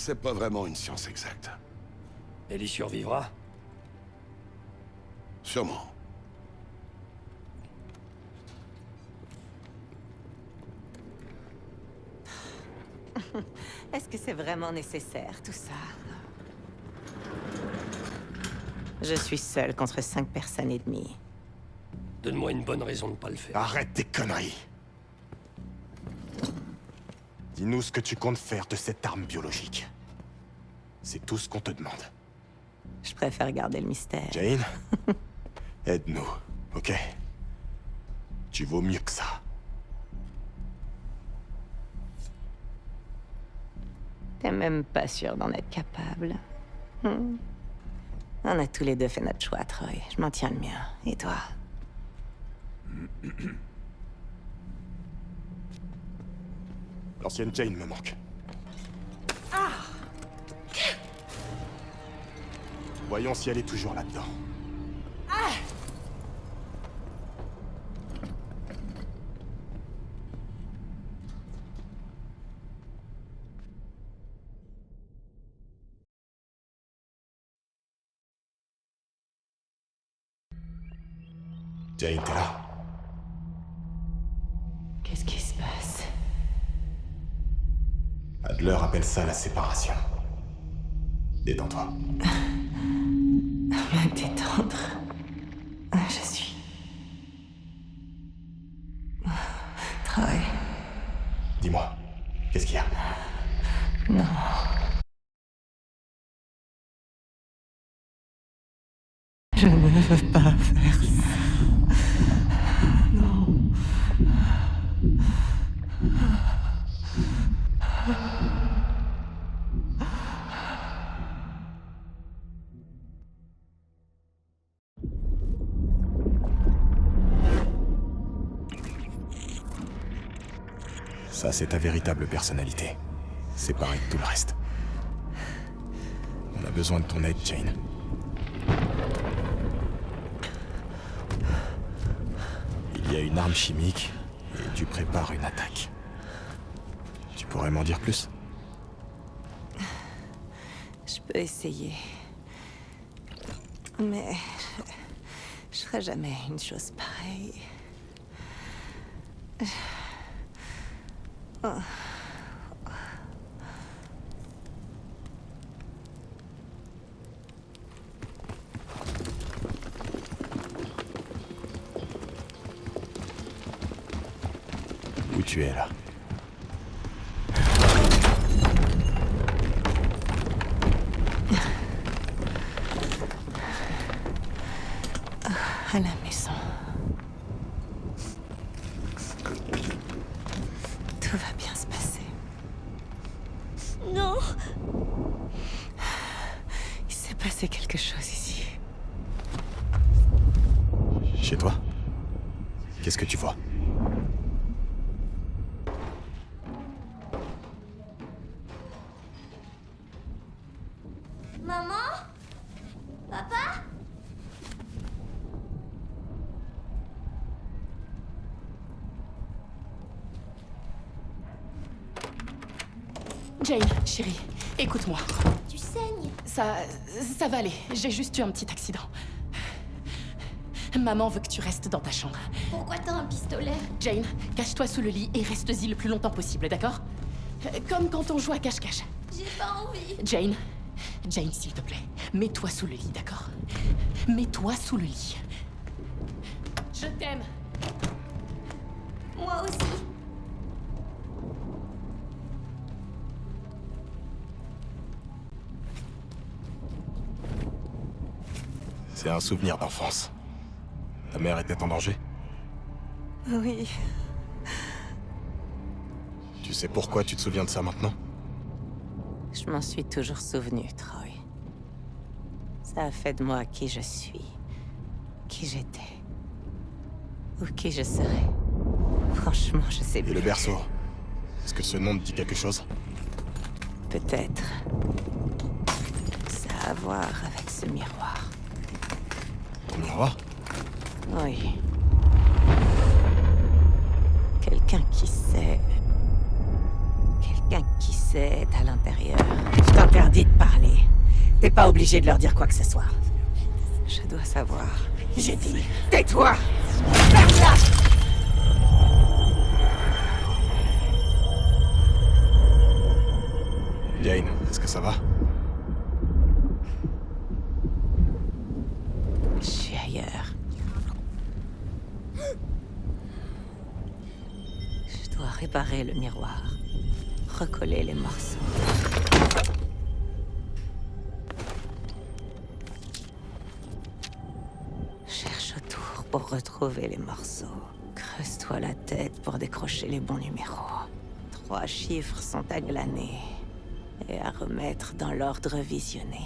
C'est pas vraiment une science exacte. Elle y survivra? Sûrement. Est-ce que c'est vraiment nécessaire, tout ça? Je suis seule contre 5 personnes et demie. Donne-moi une bonne raison de pas le faire. Arrête tes conneries. Dis-nous ce que tu comptes faire de cette arme biologique. C'est tout ce qu'on te demande. Je préfère garder le mystère. Jane, aide-nous, ok? Tu vaux mieux que ça. T'es même pas sûr d'en être capable. On a tous les deux fait notre choix, Troy. Je m'en tiens le mien. Et toi? L'ancienne Jane me manque. Voyons si elle est toujours là-dedans. Jane, t'es là? Qu'est-ce qui se passe? Adler appelle ça la séparation. Détends-toi. Me détendre. Je suis... Troy. Dis-moi, qu'est-ce qu'il y a? Non. Je ne veux pas faire ça. Non. Ça, c'est ta véritable personnalité. Séparée de tout le reste. On a besoin de ton aide, Jane. Il y a une arme chimique et tu prépares une attaque. Tu pourrais m'en dire plus? Je peux essayer. Mais... je ferai jamais une chose pareille. Où tu es, là? À la maison. Tout va bien se passer. Non. Il s'est passé quelque chose ici. Chez toi? Qu'est-ce que tu vois? Maman? Papa? Jane, chérie, écoute-moi. Tu saignes? Ça va aller. J'ai juste eu un petit accident. Maman veut que tu restes dans ta chambre. Pourquoi t'as un pistolet? Jane, cache-toi sous le lit et reste-y le plus longtemps possible, d'accord? Comme quand on joue à cache-cache. J'ai pas envie. Jane, s'il te plaît, mets-toi sous le lit, d'accord? Mets-toi sous le lit. Je t'aime. Moi aussi. C'est un souvenir d'enfance. Ta mère était en danger? Oui. Tu sais pourquoi tu te souviens de ça maintenant? Je m'en suis toujours souvenu, Troy. Ça a fait de moi qui je suis, qui j'étais, ou qui je serai. Franchement, je sais Et plus. le berceau? Est-ce que ce nom te dit quelque chose? Peut-être. Ça a à voir avec ce miroir. Ton miroir? Oui. Quelqu'un qui sait... Quelqu'un qui sait est à l'intérieur. Je t'interdis de parler. T'es pas obligé de leur dire quoi que ce soit. Je dois savoir. J'ai dit, tais-toi! Ferme-la! Jane, est-ce que ça va? Je suis ailleurs. Je dois réparer le miroir. Recoller les morceaux. Cherche autour pour retrouver les morceaux. Creuse-toi la tête pour décrocher les bons numéros. 3 chiffres sont à glaner et à remettre dans l'ordre visionné.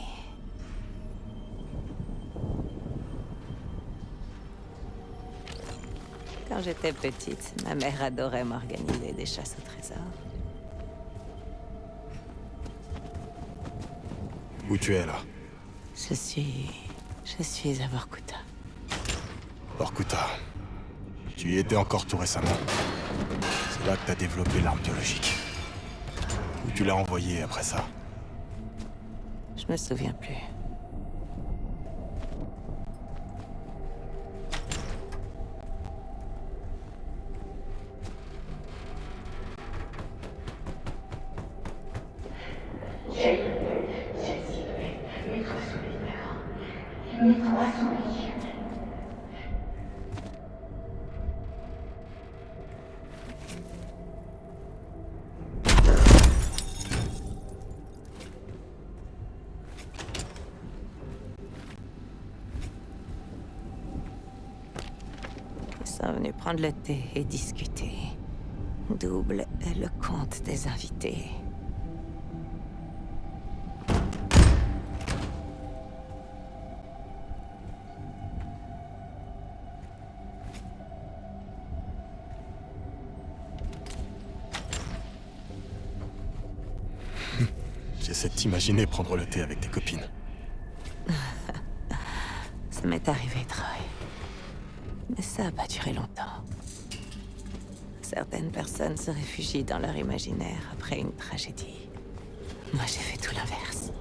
Quand j'étais petite, ma mère adorait m'organiser des chasses au trésor. Où tu es là? Je suis à Vorkuta. Vorkuta. Tu y étais encore tout récemment. C'est là que t'as développé l'arme biologique. Où tu l'as envoyée après ça? Je me souviens plus. Ils sont venus prendre le thé et discuter. Double est le compte des invités. J'essaie de t'imaginer prendre le thé avec tes copines. Ça m'est arrivé, Troy. Mais ça a pas duré longtemps. Certaines personnes se réfugient dans leur imaginaire après une tragédie. Moi, j'ai fait tout l'inverse.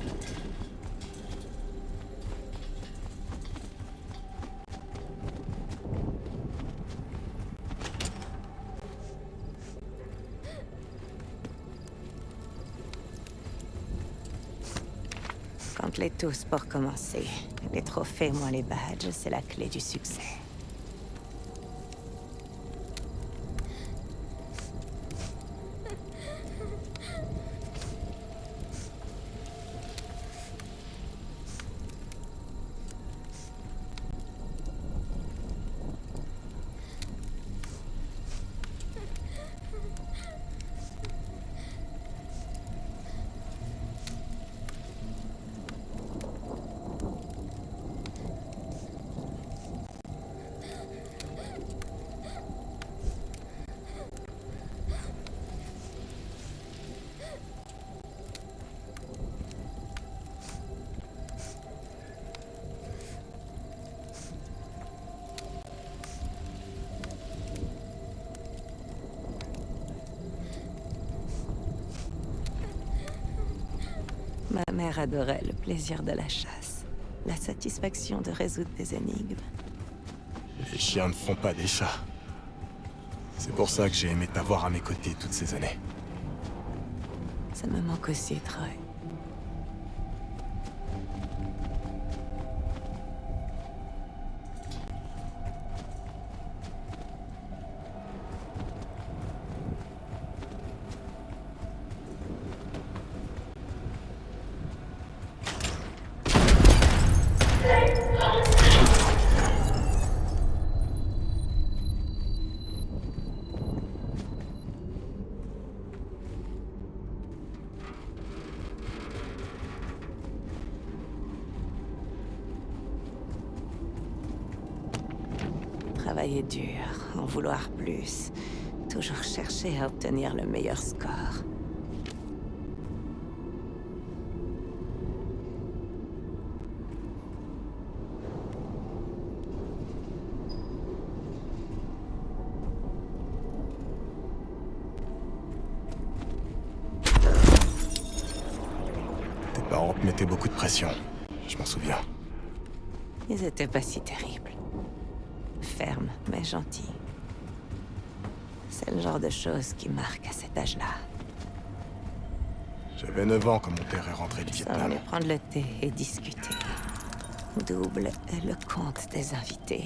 Compte-les tous pour commencer. Les trophées moins les badges, c'est la clé du succès. Ma mère adorait le plaisir de la chasse, la satisfaction de résoudre des énigmes. Les chiens ne font pas des chats. C'est pour ça que j'ai aimé t'avoir à mes côtés toutes ces années. Ça me manque aussi, Troy. Travailler dur, en vouloir plus. Toujours chercher à obtenir le meilleur score. parents te mettaient beaucoup de pression. Je m'en souviens. Ils étaient pas si terribles. Fermes, mais gentils. C'est le genre de choses qui marquent à cet âge-là. J'avais 9 ans quand mon père est rentré du Ça Vietnam. allait prendre le thé et discuter. Double est le compte des invités.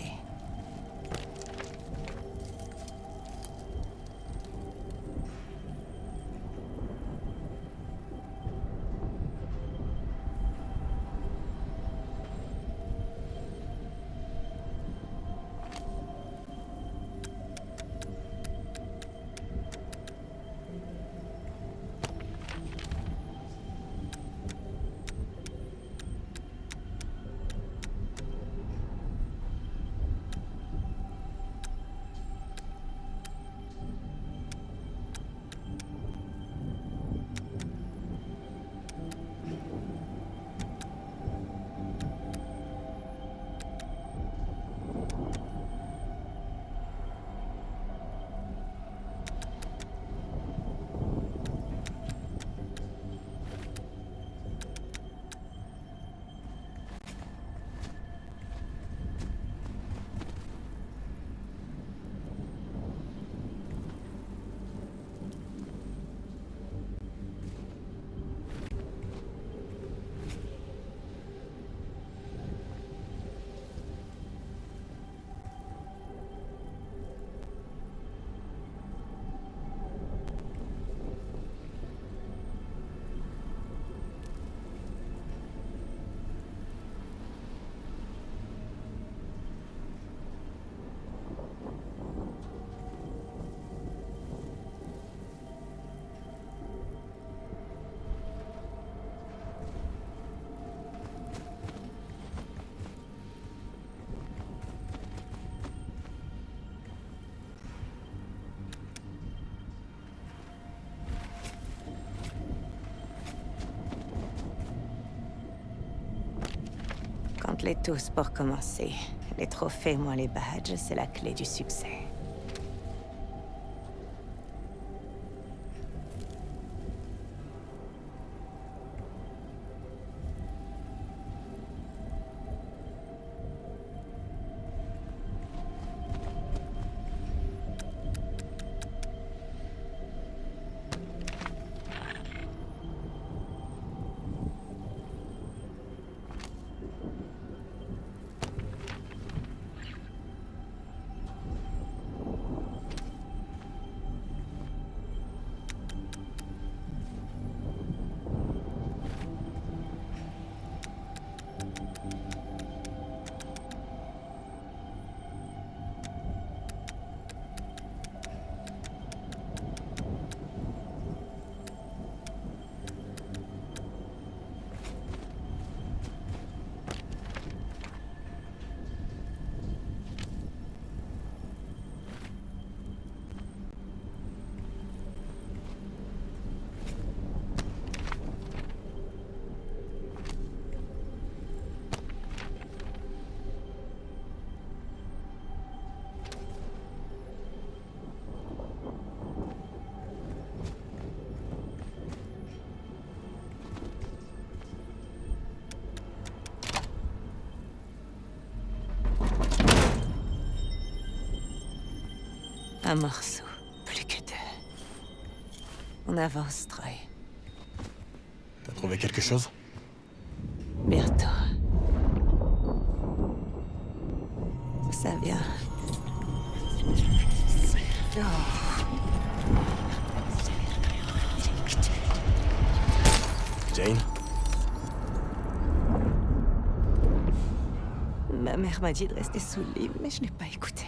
Compte les tous pour commencer. Les trophées moins les badges, c'est la clé du succès. Un morceau, plus que deux. On avance, Troy. T'as trouvé quelque chose? Bientôt. Ça vient. Jane? Ma mère m'a dit de rester sous le lit, mais je n'ai pas écouté.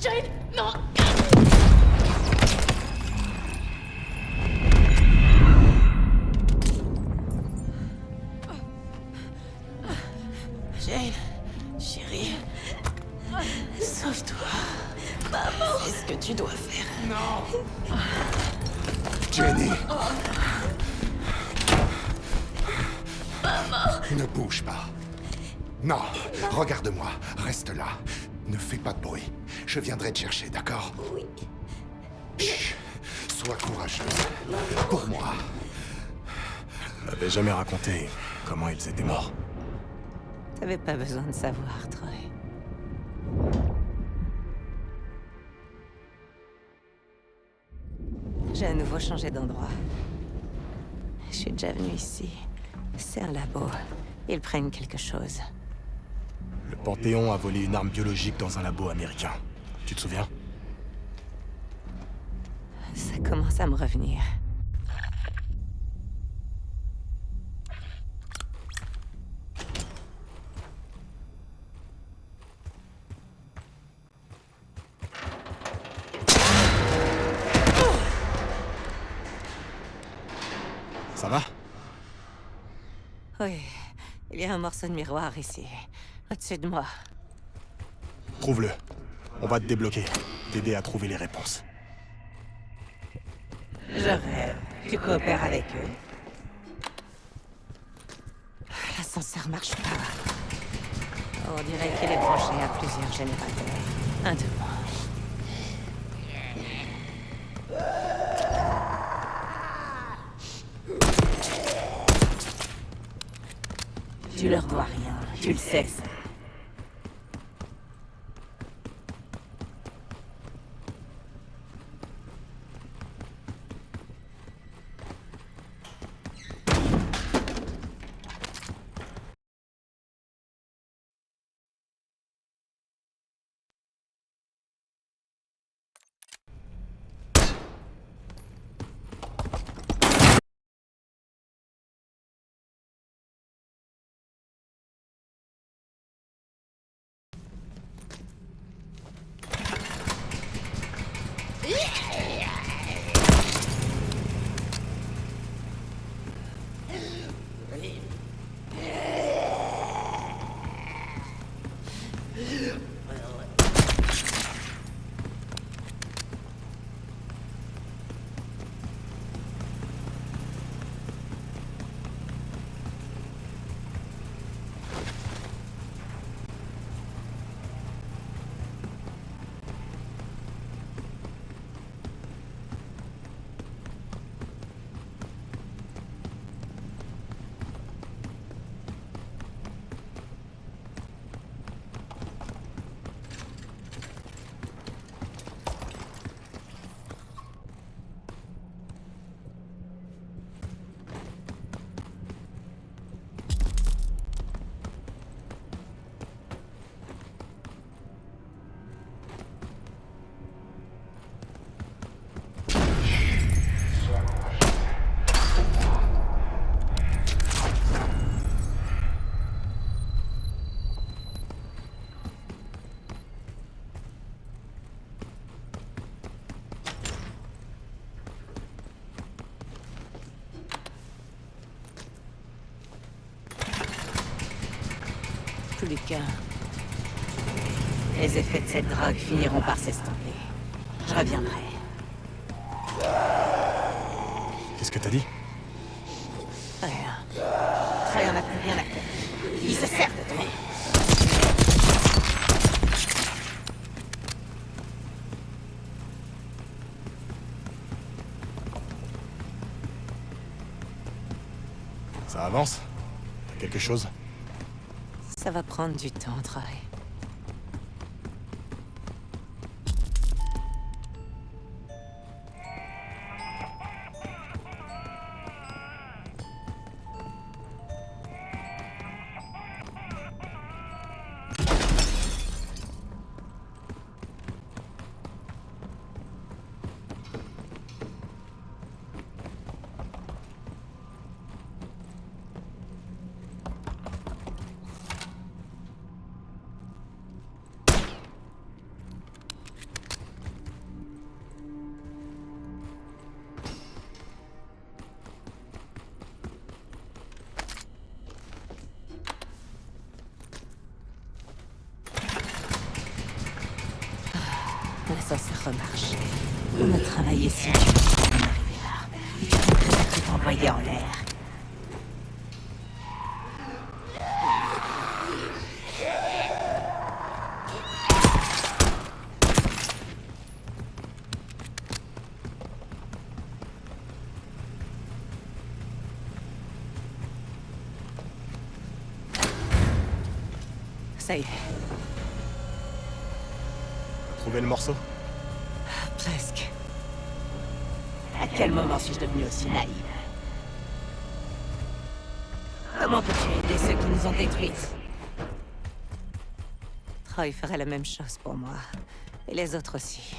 Jane, non! Jane, chérie, sauve-toi. Maman, fais ce que tu dois faire. Jenny. Maman. Ne bouge pas. Non, regarde-moi, reste là. Ne fais pas de bruit. Je viendrai te chercher, d'accord? Oui. Chut. Sois courageuse. Pour moi. M'avais jamais raconté comment ils étaient morts. T'avais pas besoin de savoir, Troy. J'ai à nouveau changé d'endroit. Je suis déjà venue ici. C'est un labo. Ils prennent quelque chose. Le Panthéon a volé une arme biologique dans un labo américain. Tu te souviens? Ça commence à me revenir. Ça va? Oui, il y a un morceau de miroir ici, au-dessus de moi. Trouve-le. On va te débloquer. T'aider à trouver les réponses. Je rêve. Tu coopères avec eux. L'ascenseur marche pas. On dirait qu'il est branché à plusieurs générateurs. Un de moins. Tu leur dois rien. Tu le sais, ça. Plus qu'un. Les effets de cette drogue finiront par s'estomper. Je reviendrai. Qu'est-ce que t'as dit? Rien. Trey en a plus rien à faire. Il se sert de toi. Ça avance? T'as quelque chose? Ça va prendre du temps, Troy. Ça y est, Trouvé le morceau? presque. À quel moment suis-je devenue aussi naïve? Comment peux-tu aider ceux qui nous ont détruites? Troy ferait la même chose pour moi. Et les autres aussi.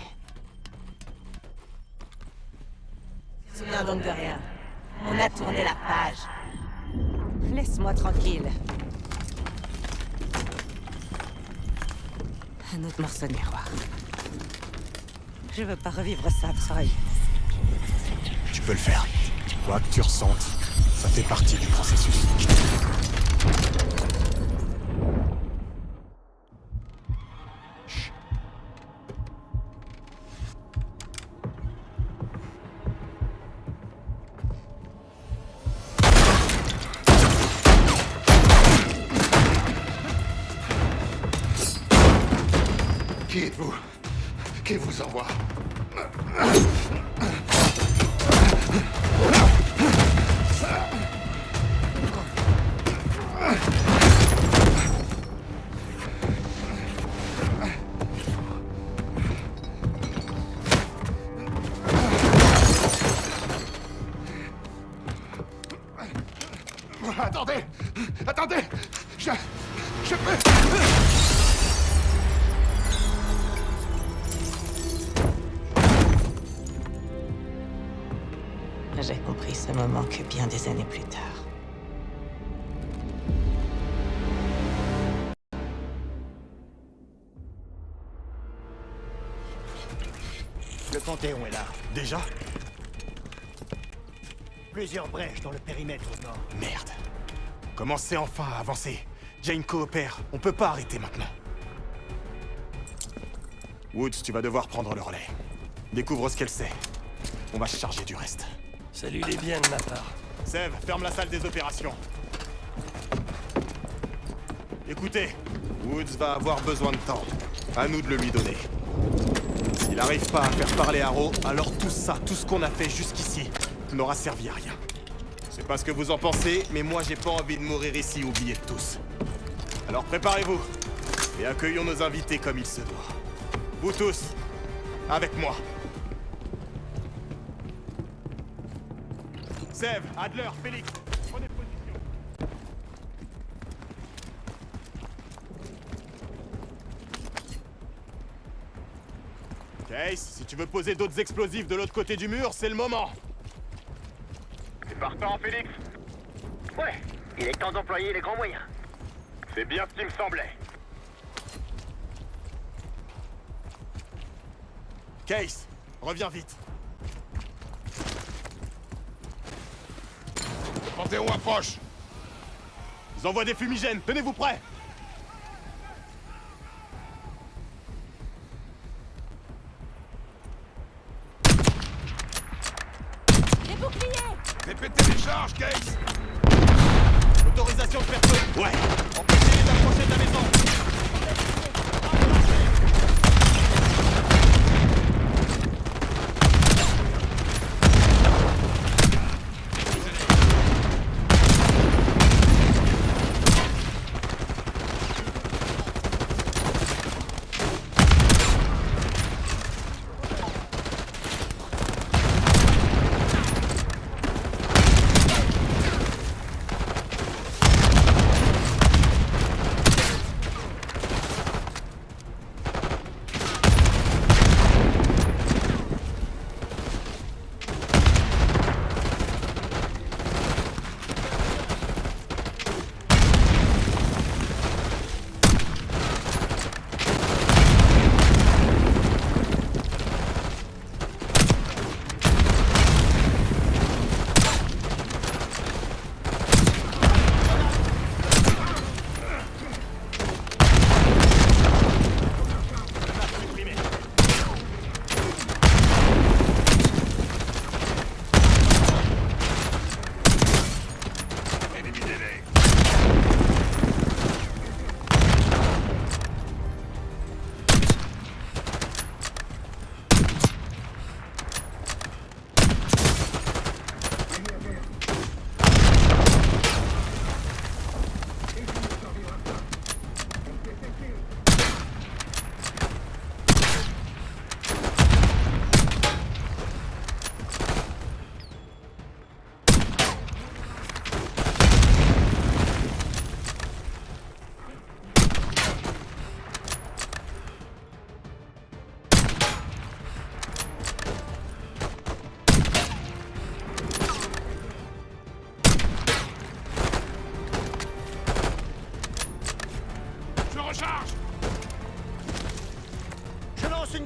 Je me souviens donc de rien. On a tourné la page. Laisse-moi tranquille. Un autre morceau de miroir. Je veux pas revivre ça, Troy. Tu peux le faire. Quoi que tu ressentes, ça fait partie du processus. Qui êtes-vous? Qui vous envoie? Attendez! Attendez! Je peux... J'ai compris ce moment que bien des années plus tard. Le Panthéon est là. Déjà? Plusieurs brèches dans le périmètre au nord. Merde. Commencez enfin à avancer. Jane coopère. On peut pas arrêter maintenant. Woods, tu vas devoir prendre le relais. Découvre ce qu'elle sait. On va se charger du reste. Salut-les bien de ma part. Sev, ferme la salle des opérations. Écoutez, Woods va avoir besoin de temps. À nous de le lui donner. S'il n'arrive pas à faire parler Harrow, alors tout ça, tout ce qu'on a fait jusqu'ici, n'aura servi à rien. C'est pas ce que vous en pensez, mais moi j'ai pas envie de mourir ici oublié de tous. Alors préparez-vous, et accueillons nos invités comme il se doit. Vous tous, avec moi. Sev, Adler, Félix, prenez position. Case, si tu veux poser d'autres explosifs de l'autre côté du mur, c'est le moment. C'est partant, Félix? Ouais, il est temps d'employer les grands moyens. C'est bien ce qui me semblait. Case, reviens vite. Le Panthéon approche! Ils envoient des fumigènes, tenez-vous prêts. Répétez les charges, Case! Autorisation de faire feu. Ouais. Empêchez-les d'approcher de la maison.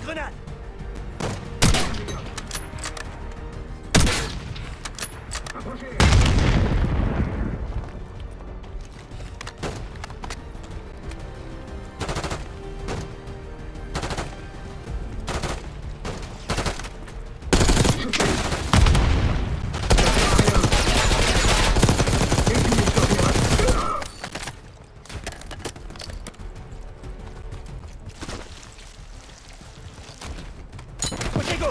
grenade! Côté gauche!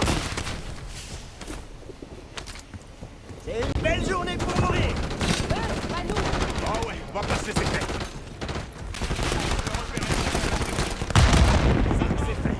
C'est une belle journée pour mourir! Oh ouais, on va passer ses têtes. Ça, c'est fait.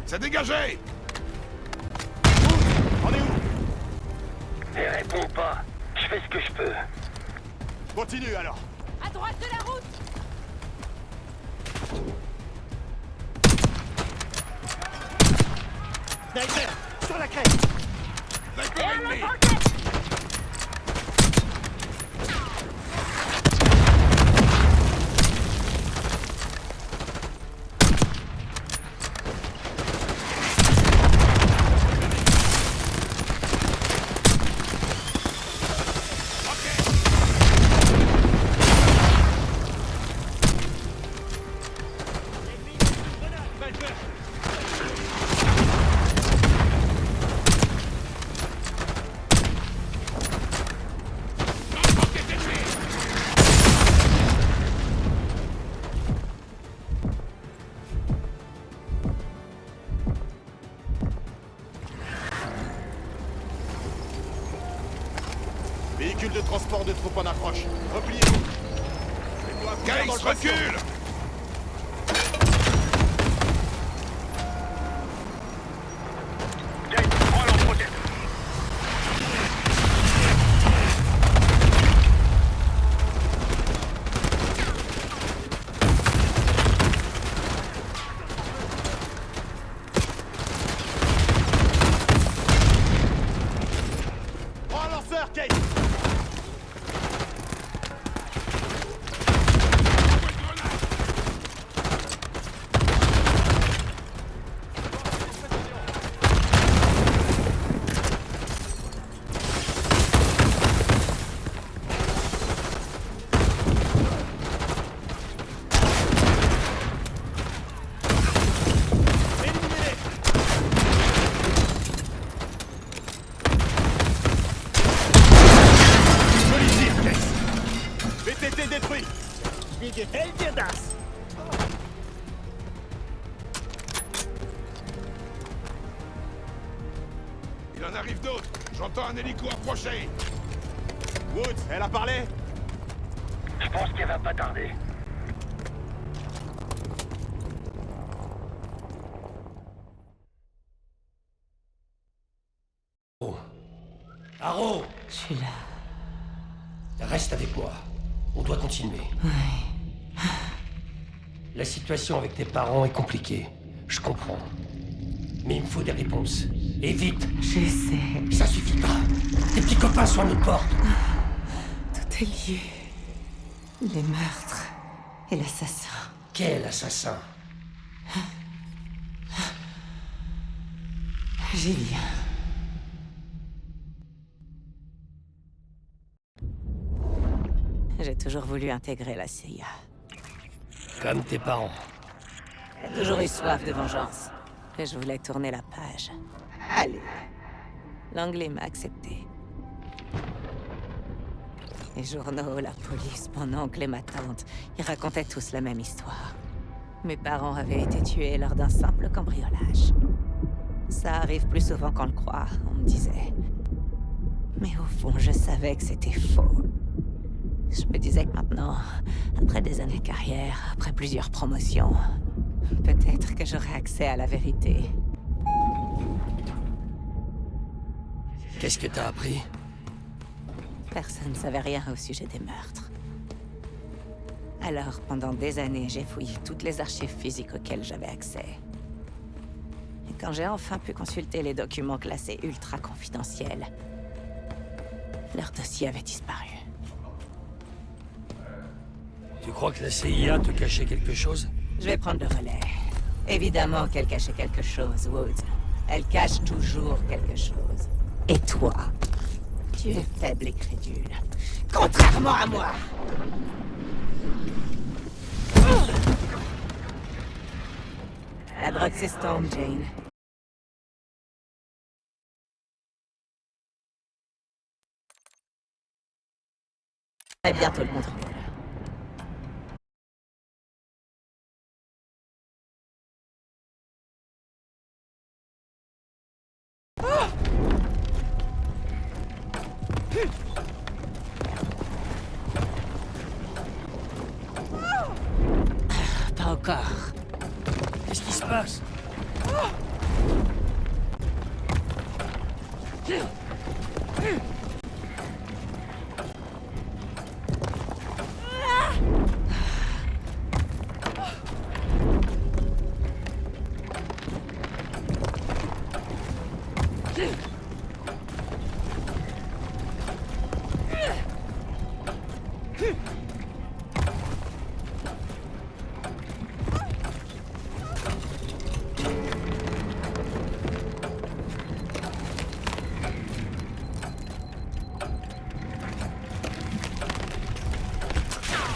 C'est dégagé! On est où? Et réponds pas. Je fais ce que je peux. Continue alors. À droite de la route! Sniper! Sur la crête! Sniper ennemi! Véhicule de transport de troupes en approche. Repliez-vous. Les doigts bien dans le Case, bastion. recule! James, prends l'entretien. Prends un lanceur, Kate. Éliminez-les. Joli tir, Kate. VTT détruit. Big Eldirdas! Il en arrive d'autres! J'entends un hélico approcher! Woods, elle a parlé? Je pense qu'elle va pas tarder. Arrow, Je suis là. reste avec moi. On doit continuer. Ouais. La situation avec tes parents est compliquée. Je comprends. Mais il me faut des réponses. Et vite. Je sais. Ça suffit pas. Tes petits copains sont à nos portes. Tout est lié. Les meurtres et l'assassin. Quel assassin? J'y viens. J'ai toujours voulu intégrer la CIA. Comme tes parents. J'ai toujours eu soif de vengeance. Et je voulais tourner la page. Allez. L'anglais m'a accepté. Les journaux, la police, mon oncle et ma tante, ils racontaient tous la même histoire. Mes parents avaient été tués lors d'un simple cambriolage. Ça arrive plus souvent qu'on le croit, on me disait. Mais au fond, je savais que c'était faux. Je me disais que maintenant, après des années de carrière, après plusieurs promotions, peut-être que j'aurais accès à la vérité. Qu'est-ce que t'as appris? Personne ne savait rien au sujet des meurtres. Alors, pendant des années, j'ai fouillé toutes les archives physiques auxquelles j'avais accès. Et quand j'ai enfin pu consulter les documents classés ultra confidentiels, leur dossier avait disparu. Tu crois que la CIA te cachait quelque chose? Je vais prendre le relais. Évidemment qu'elle cachait quelque chose, Woods. Elle cache toujours quelque chose. Et toi, tu es faible et crédule. Contrairement à moi! La drogue s'estompe, Jane. Et bientôt le contrôle. Pas encore. Qu'est-ce qui se passe?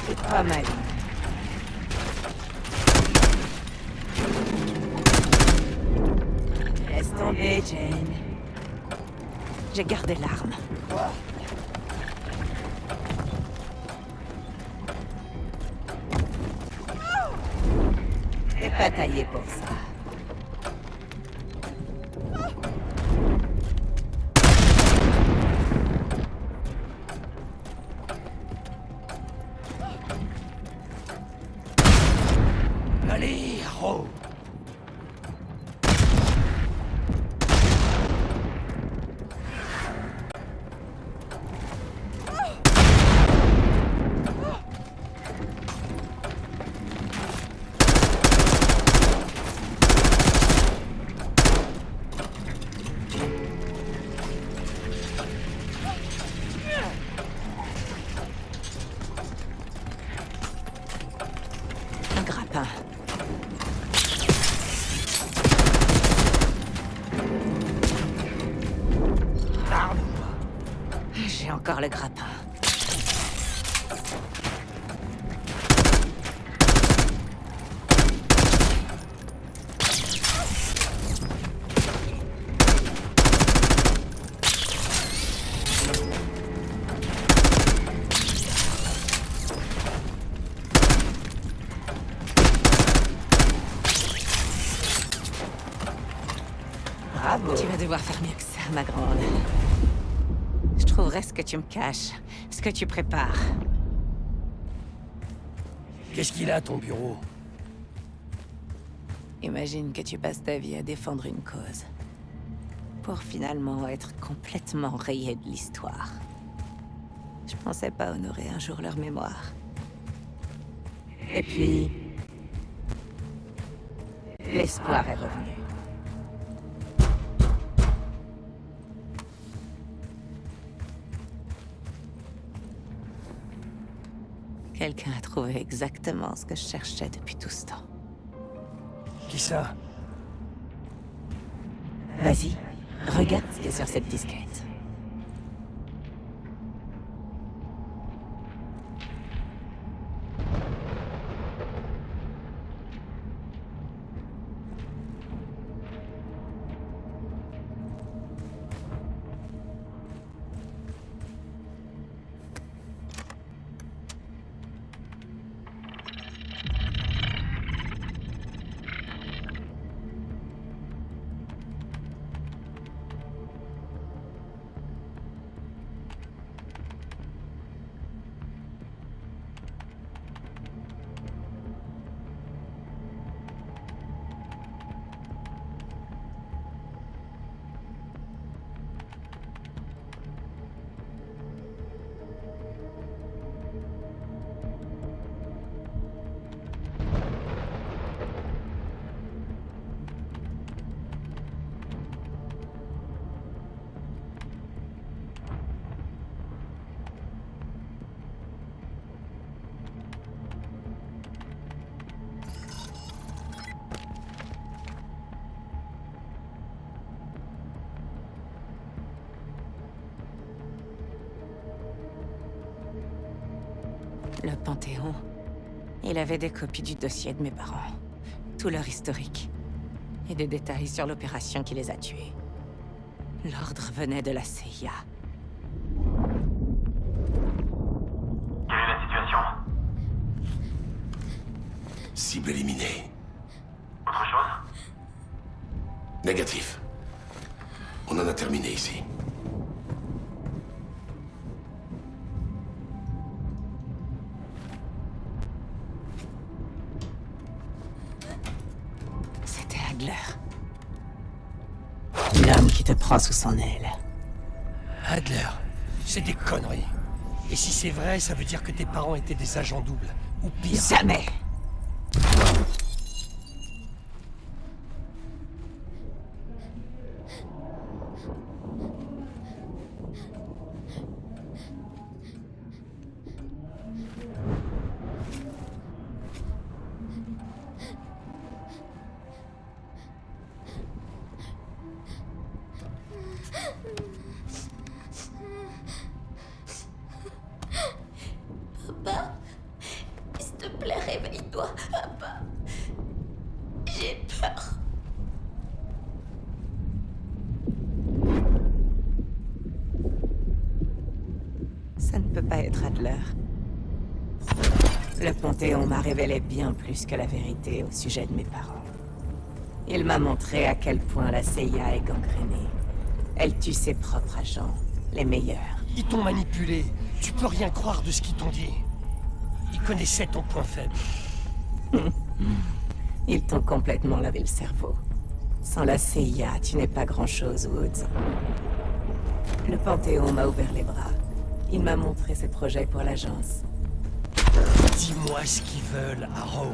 C'est pas mal. Laisse tomber, Jane. J'ai gardé l'arme. T'es pas taillé pour ça. Allez, Haro! Un grappin. J'ai encore le grappin. Bravo. Tu vas devoir faire mieux que ça, ma grande. Je trouverai ce que tu me caches, ce que tu prépares. Qu'est-ce qu'il a à ton bureau? Imagine que tu passes ta vie à défendre une cause. Pour finalement être complètement rayé de l'histoire. Je pensais pas honorer un jour leur mémoire. Et puis... l'espoir est revenu. Quelqu'un a trouvé exactement ce que je cherchais depuis tout ce temps. Qui ça? Vas-y, regarde ce qu'il y a sur cette disquette. Le Panthéon. Il avait des copies du dossier de mes parents. Tout leur historique. Et des détails sur l'opération qui les a tués. L'ordre venait de la CIA. Quelle est la situation? Cible éliminée. Autre chose? Négatif. On en a terminé ici. C'était Adler. L'homme qui te prend sous son aile. Adler, c'est des conneries. Et si c'est vrai, ça veut dire que tes parents étaient des agents doubles. Ou pire. Jamais! Papa, s'il te plaît, réveille-toi, papa. J'ai peur. Ça ne peut pas être Adler. Le Panthéon m'a révélé bien plus que la vérité au sujet de mes parents. Il m'a montré à quel point la CIA est gangrénée. Elle tue ses propres agents, les meilleurs. Ils t'ont manipulé. Tu peux rien croire de ce qu'ils t'ont dit. Ils connaissaient ton point faible. Ils t'ont complètement lavé le cerveau. Sans la CIA, tu n'es pas grand-chose, Woods. Le Panthéon m'a ouvert les bras. Il m'a montré ses projets pour l'agence. Dis-moi ce qu'ils veulent, Arrow.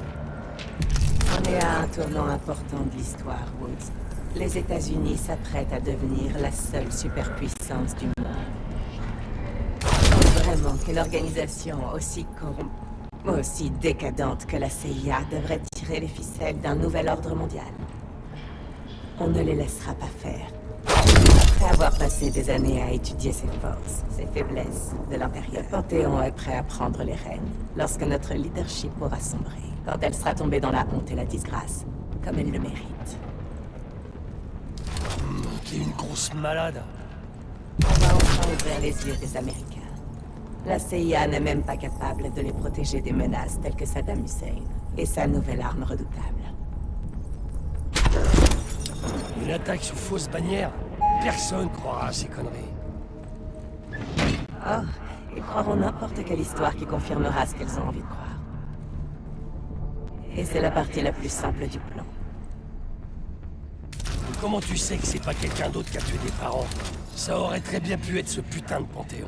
On est à un tournant important de l'histoire, Woods. Les États-Unis s'apprêtent à devenir la seule superpuissance du monde. Je pense vraiment qu'une organisation aussi décadente que la CIA devrait tirer les ficelles d'un nouvel ordre mondial. On ne les laissera pas faire. Après avoir passé des années à étudier ses forces, ses faiblesses de l'Impérial, le Panthéon est prêt à prendre les rênes lorsque notre leadership aura sombré, quand elle sera tombée dans la honte et la disgrâce, comme elle le mérite. T'es une grosse malade. On va enfin ouvrir les yeux des Américains. La CIA n'est même pas capable de les protéger des menaces telles que Saddam Hussein et sa nouvelle arme redoutable. Une attaque sous fausse bannière? Personne croira à ces conneries. Oh, ils croiront n'importe quelle histoire qui confirmera ce qu'elles ont envie de croire. Et c'est la partie la plus simple du plan. Comment tu sais que c'est pas quelqu'un d'autre qui a tué tes parents? Ça aurait très bien pu être ce putain de Panthéon.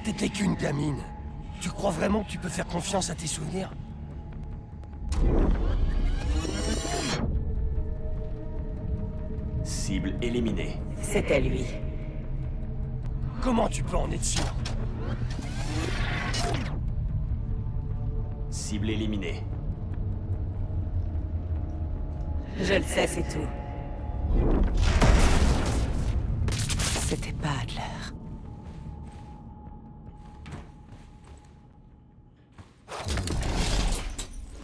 T'étais qu'une gamine. Tu crois vraiment que tu peux faire confiance à tes souvenirs? Cible éliminée. C'était lui. Comment tu peux en être sûr? Cible éliminée. Je le sais, c'est tout. C'était pas Adler.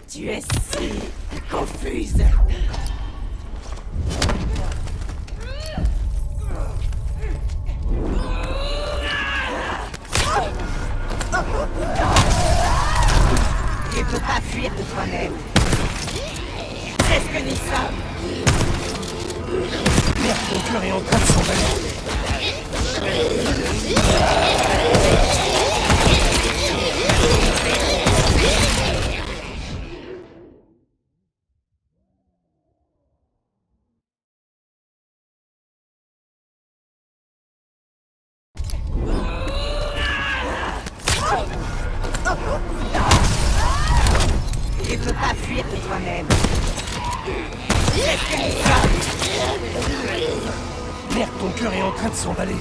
Tu es si confuse. Tu peux pas fuir de toi-même. C'est ce que nous sommes. Merde, ton cœur est en train de s'emballer. Tu peux pas fuir de toi-même. C'est ce que nous sommes. Merde, ton cœur est en train de s'emballer.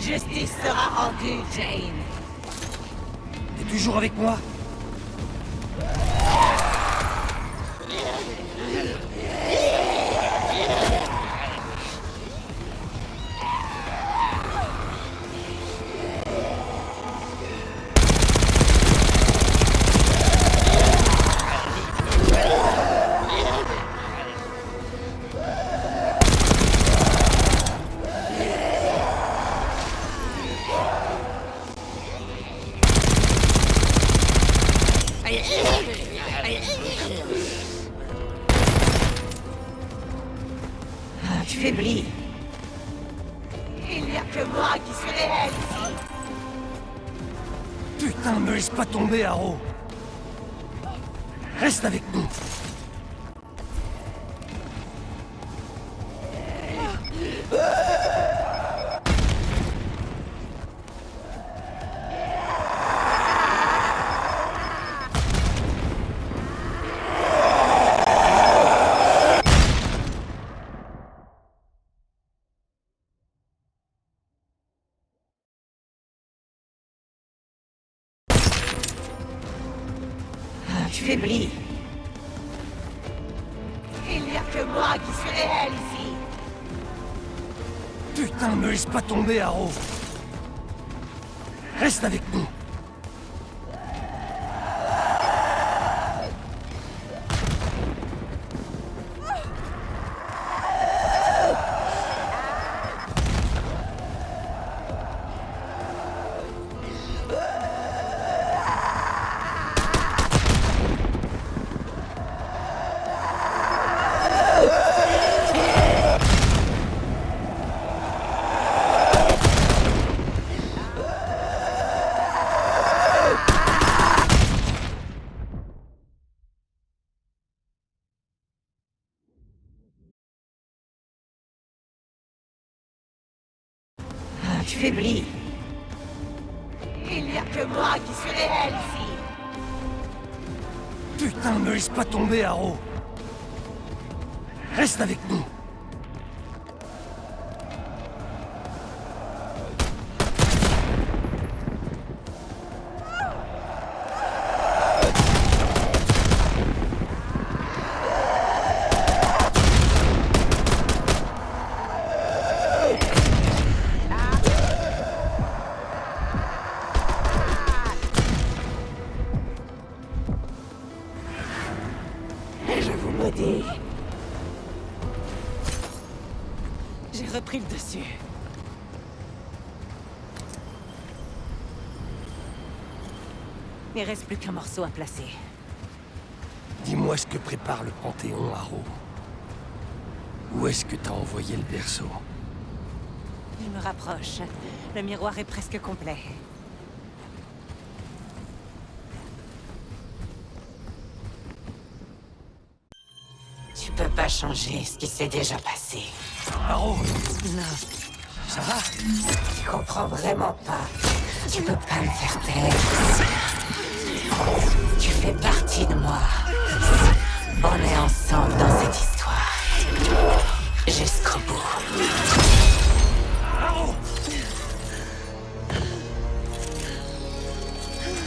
Justice sera rendue, Jane. T'es toujours avec moi? Tu faiblis. Il n'y a que moi qui suis réel ici. Putain, me laisse pas tomber, Harrow. Reste avec nous. Tu faiblis. Il n'y a que moi qui suis réel ici. Putain, me laisse pas tomber, Harrow. Reste avec nous. Tu faiblis. Il n'y a que moi qui suis réel ici. Putain, me laisse pas tomber, Harrow. Reste avec nous. J'ai repris le dessus. Il reste plus qu'un morceau à placer. Dis-moi ce que prépare le Panthéon, Harrow. Où est-ce que t'as envoyé le berceau? Je me rapproche. Le miroir est presque complet. Tu peux pas changer ce qui s'est déjà passé. Harrow, Non, ça va? tu comprends vraiment pas. Tu peux pas me faire taire. Tu fais partie de moi. On est ensemble dans cette histoire. Jusqu'au bout. Harrow!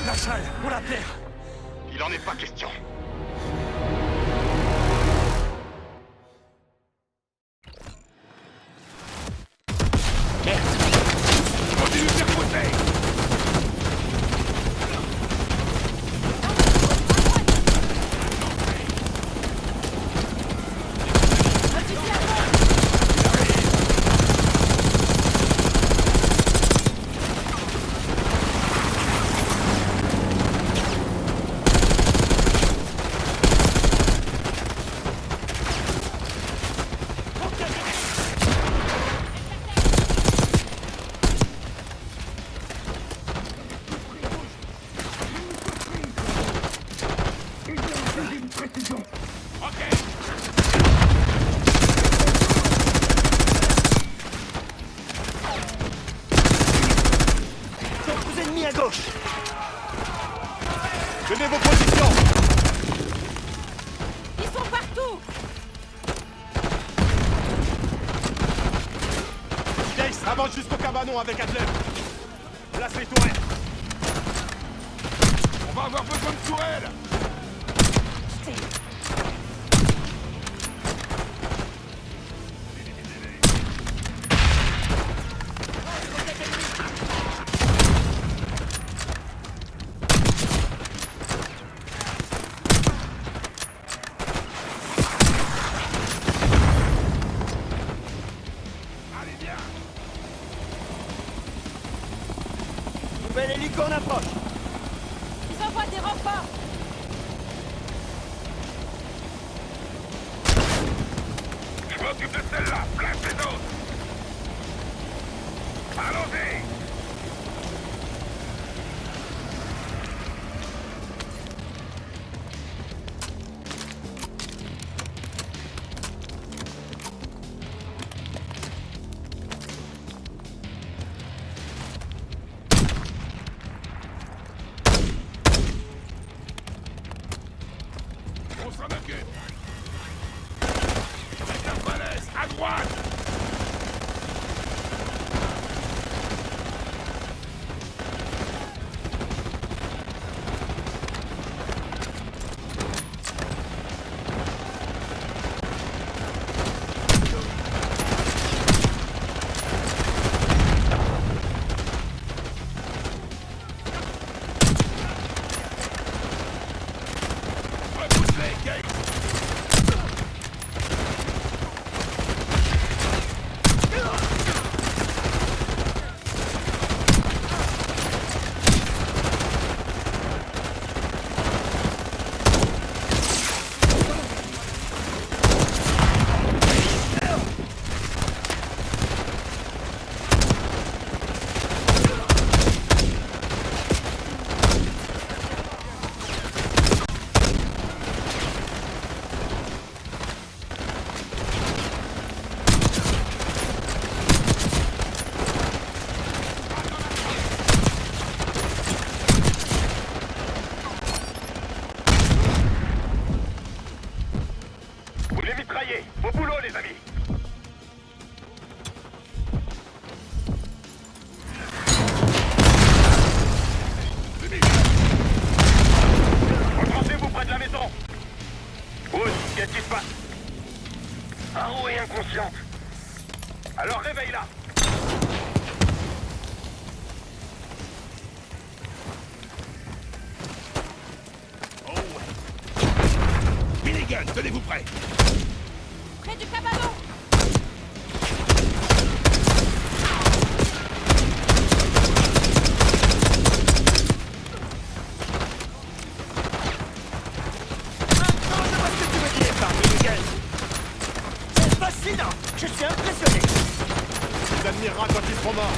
La salle, on la perd. Il en est pas question. Continue de faire pousser. D'autres ennemis à gauche. Tenez vos positions. Ils sont partout. Jace, J'avance jusqu'au cabanon avec Adler. Place les tourelles. On va avoir besoin de tourelles. Nouvel hélico en approche. Ils envoient des renforts. Je m'occupe de celle-là. Place les autres. Allons-y. On s'en occupe. Avec la falaise, à droite. Repousse-les, Gates. Vous les mitraillez. Au boulot, les amis. Retrancez-vous près de la maison. Wood, qu'est-ce qui se passe? Arrow est inconsciente. Alors réveille-la. Oh ouais. Minigun, tenez-vous prêts. Près du cabanon. Maintenant, je vois ce que tu veux dire par minigun. C'est fascinant. Je suis impressionné. Tu les admireras quand ils seront morts.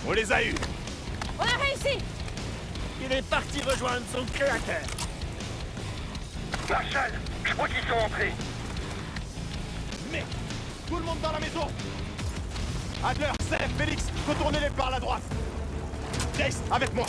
On les a eus. On a réussi. Il est parti rejoindre son créateur. Marshall, je crois qu'ils sont entrés. Mais tout le monde dans la maison. Adler, Seth, Félix, retournez-les par la droite. Jace, avec moi.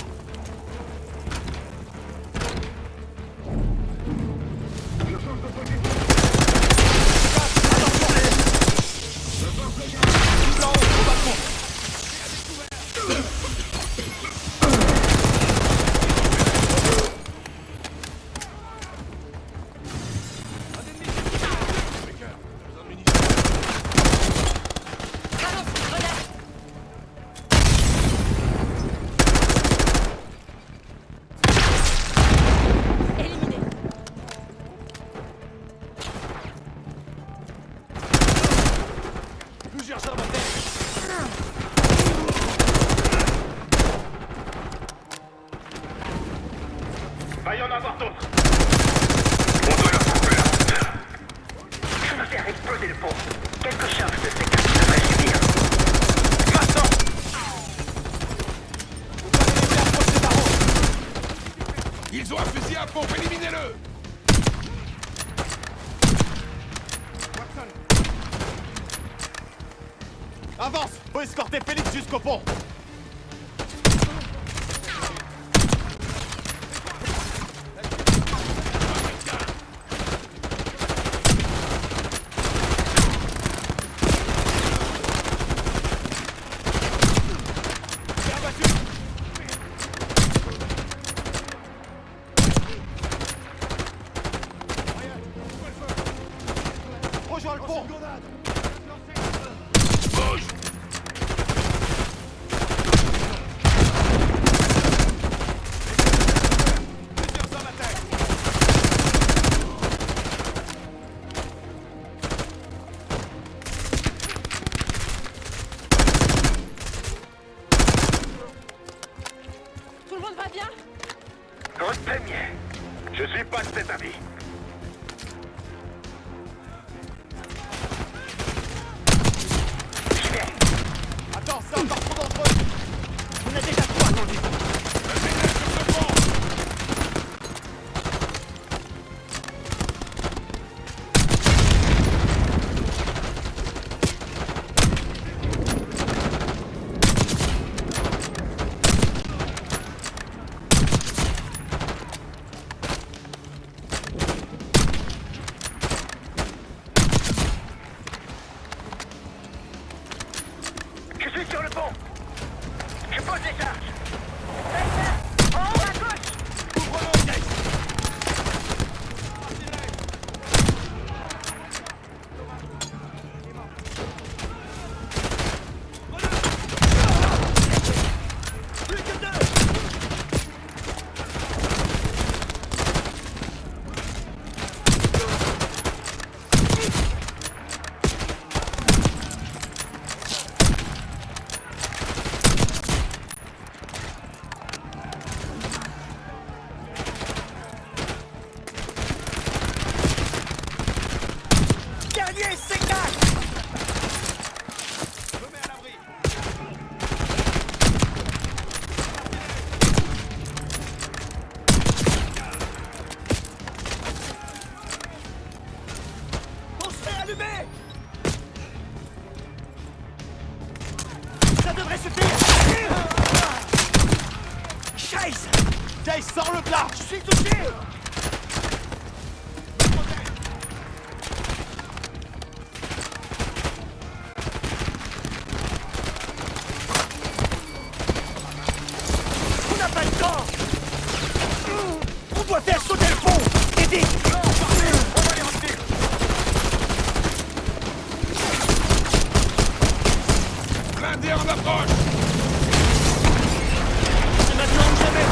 Éliminé. Plusieurs armes à terre. Va y en avoir d'autres. On doit leur couper là. Je vais faire exploser le pont. Quelque chose de ces cartes devrait suffire. Maintenant. Ils ont affaibli Ici à pompe, éliminez-le! Avance! Faut escorter Félix jusqu'au pont! Rejoins le pont! Bouge! Plusieurs hommes à terre! Tout le monde va bien? Premier. Je suis pas de cet avis. Attends, c'est encore trop dangereux! On a déjà tout attendu. Je suis sur le pont. Je pose les charges. Sniper, en haut à gauche. Ouvre-le, Jace! Plus que deux. Dernier signal. Je me mets à l'abri! On se fait allumer. Ça devrait suffire. Chase. Jace, sors le plat! Je suis touché. On n'a pas le temps. On doit faire sauter le pont. Aidez. On va les retenir. Blindé en approche! C'est maintenant ou jamais.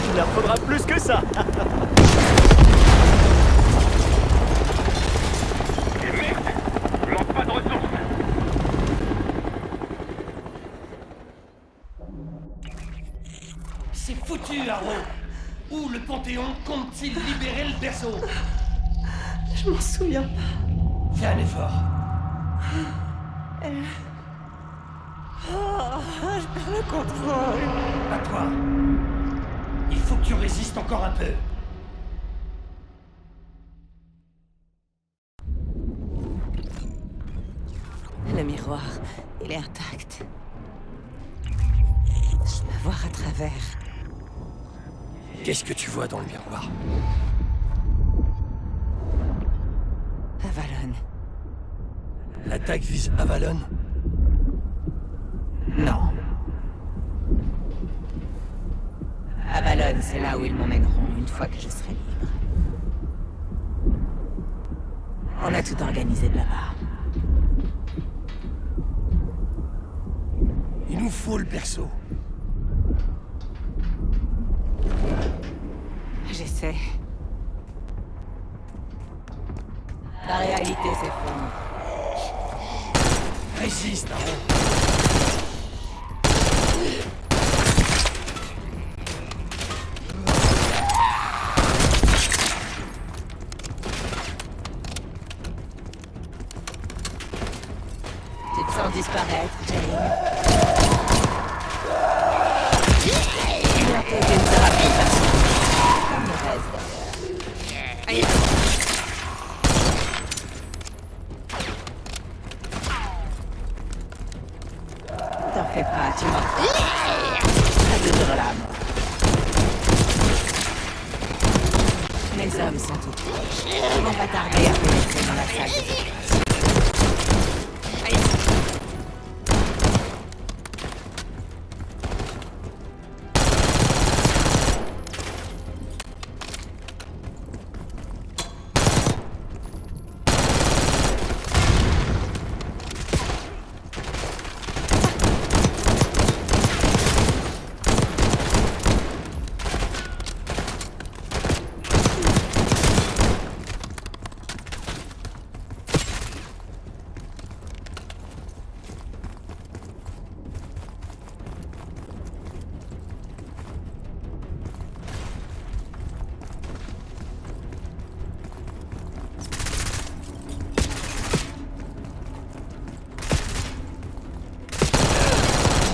Il leur faudra plus que ça. Et merde, il manque pas de ressources. C'est foutu, Arrow. Où le Panthéon compte-t-il libérer le berceau? Je m'en souviens pas. Fais un effort. Je perds le contrôle. Pas toi. Il faut que tu résistes encore un peu. Le miroir, il est intact. Je peux voir à travers. Qu'est-ce que tu vois dans le miroir? Avalon. L'attaque vise Avalon? Non. Avalon, c'est là où ils m'emmèneront une fois que je serai libre. On a tout organisé de là-bas. Il nous faut le berceau. J'essaie. La réalité s'effondre. Résiste, Arrow. Tu te sens disparaître, Jane. Bientôt, tu ne seras plus personne. Comme le reste, d'ailleurs. Aïe. T'en fais pas, tu m'en... Ça te dure la mort. Les hommes sont tout proches. Ils vont pas tarder à pénétrer dans la salle des opérations. Aïe.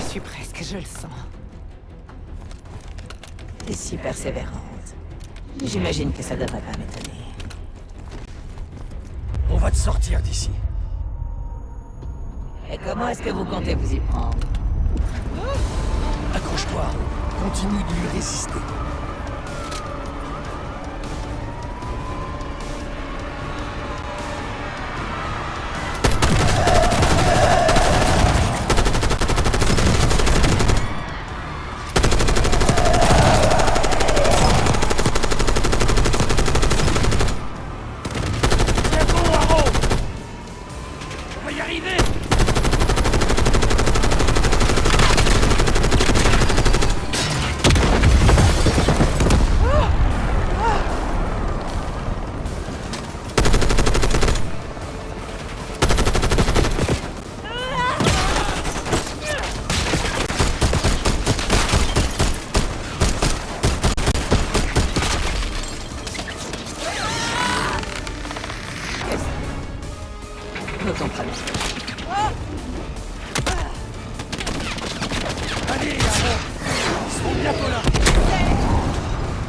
Je suis presque, je le sens. T'es si persévérante. J'imagine que ça devrait pas m'étonner. On va te sortir d'ici. Et comment est-ce que vous comptez vous y prendre? Accroche-toi. Continue de lui résister. Nous comprenons. Allez, Haro. Ils seront bientôt là.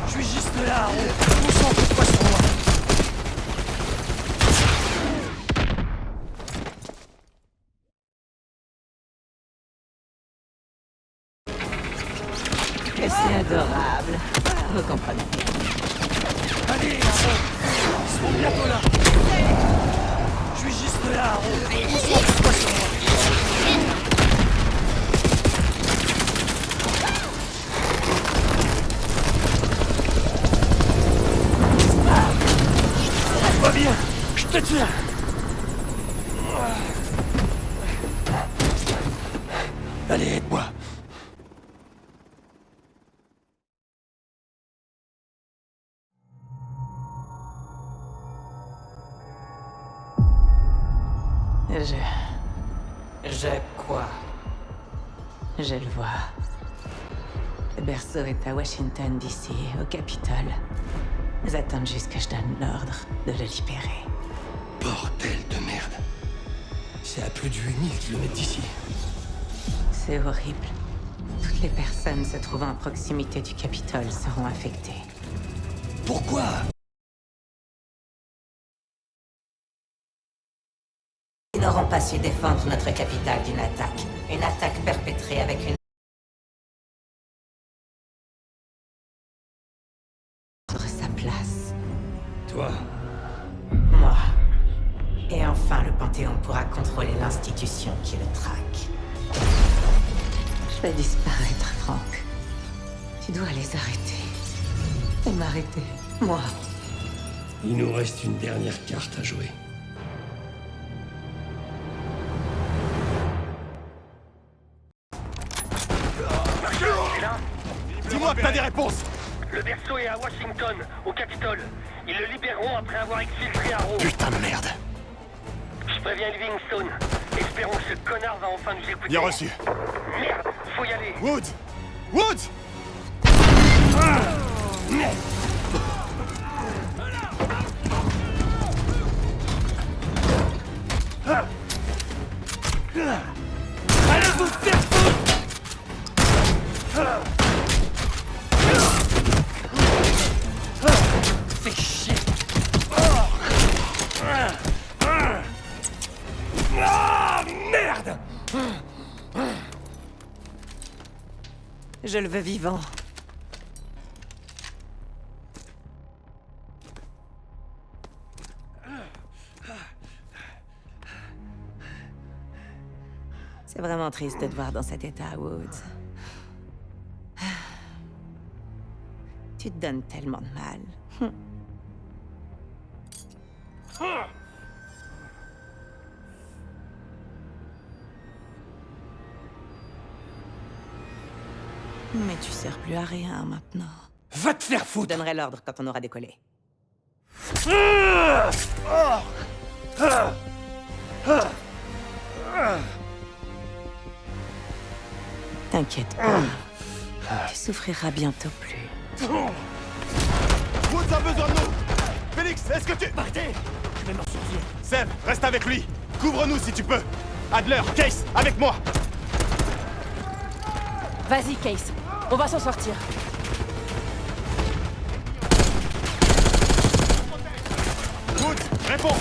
Je suis juste là, Haro. Concentre-toi sur moi. Que c'est adorable. Vous comprenez. Allez, Haro. Ils seront bientôt là. Je suis juste là, Haro. Concentre-toi sur moi. Va bien, je te tiens. Allez, aide-moi. Je quoi? Je le vois. Le berceau est à Washington, D.C., au Capitole. Ils attendent juste que je donne l'ordre de le libérer. Bordel de merde. C'est à plus de 8000 km d'ici. C'est horrible. Toutes les personnes se trouvant à proximité du Capitole seront affectées. Pourquoi? Ils n'auront pas su défendre notre capitale d'une attaque. Une attaque perpétrée avec une... Sur sa place. Toi? Moi. Et enfin, le Panthéon pourra contrôler l'institution qui le traque. Je vais disparaître, Frank. Tu dois les arrêter. Et m'arrêter, moi. Il nous reste une dernière carte à jouer. Dis-moi que t'as des réponses! Le berceau est à Washington, au Capitole. Ils le libéreront après avoir exfiltré Haro. Putain de merde! Je préviens Livingstone. Espérons que ce connard va enfin nous écouter. Bien reçu. Merde, faut y aller. Woods! Woods! Je le veux vivant. C'est vraiment triste de te voir dans cet état, Woods. Tu te donnes tellement de mal. Mais tu sers plus à rien maintenant. Va te faire Je foutre! donnerai l'ordre quand on aura décollé. T'inquiète pas. Tu souffriras bientôt plus. Woods a besoin de nous! Félix, est-ce que tu... Partez! Je vais m'en sortir. Seb, reste avec lui! Couvre-nous si tu peux! Adler, Case, avec moi! Vas-y, Case. On va s'en sortir. Woods, réponds!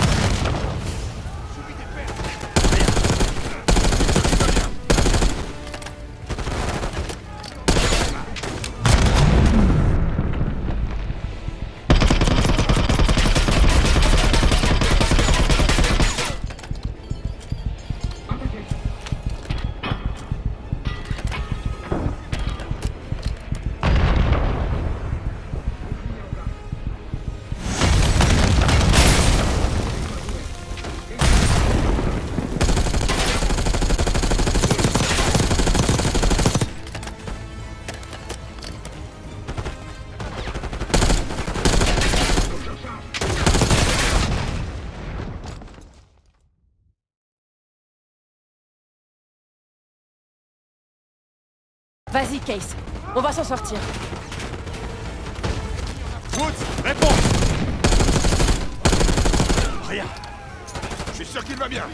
Vas-y, Case. On va s'en sortir. Woods, réponds! Rien. Je suis sûr qu'il va bien.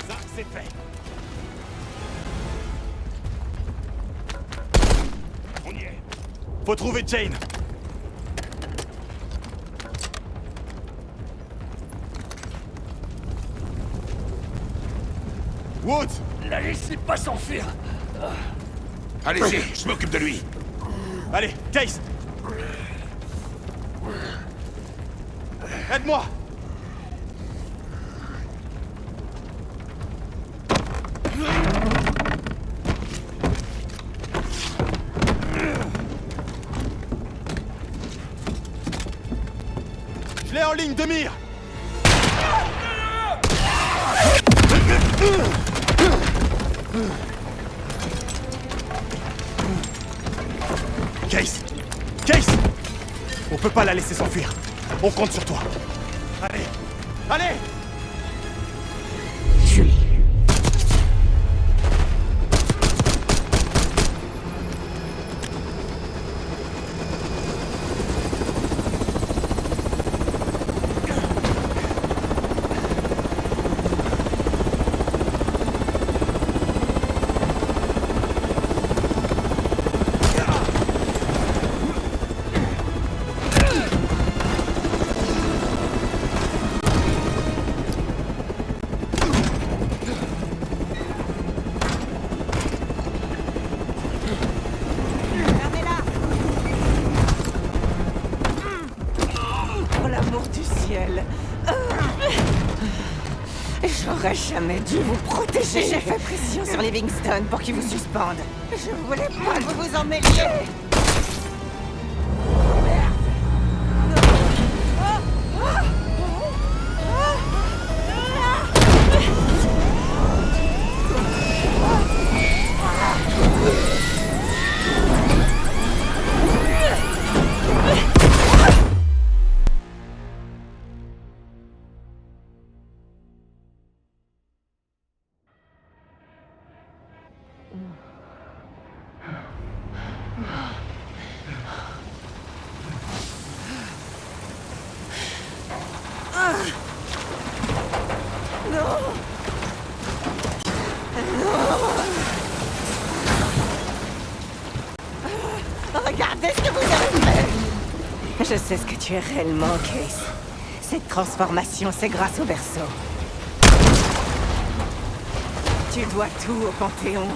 Ça, c'est fait. On y est. Faut trouver Jane. Woods! La laissez pas s'enfuir! Allez-y, je m'occupe de lui. Allez, Case! Aide-moi! Je l'ai en ligne de mire! Case! Case! On peut pas la laisser s'enfuir. On compte sur toi. Allez! Allez! Julie. Pour l'amour du ciel. J'aurais jamais dû vous protéger. J'ai fait pression sur Livingstone pour qu'il vous suspende. Je voulais pas que vous vous en mêliez. Regardez ce que vous avez fait! Je sais ce que tu es réellement, Case. Cette transformation, c'est grâce au berceau. Tu dois tout au Panthéon.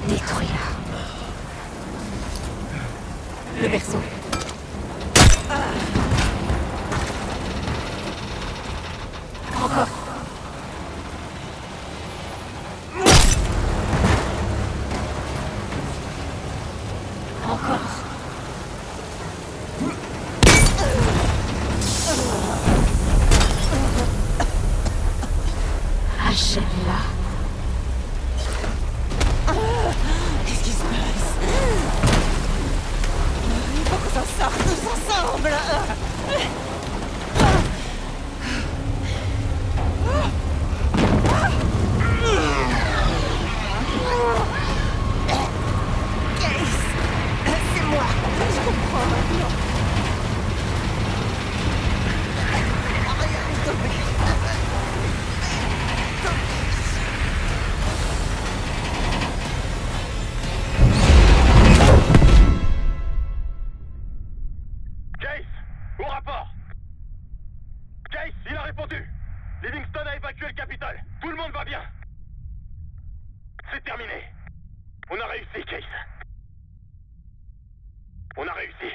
Détruis-la. Le berceau. Encore. Encore. Achève-la. Qu'est-ce qui se passe? Il faut qu'on s'en sorte tous ensemble. C'est moi. Je comprends maintenant. Case, au rapport. Case, il a répondu. Livingston a évacué le Capitole. Tout le monde va bien. C'est terminé. On a réussi, Case. On a réussi.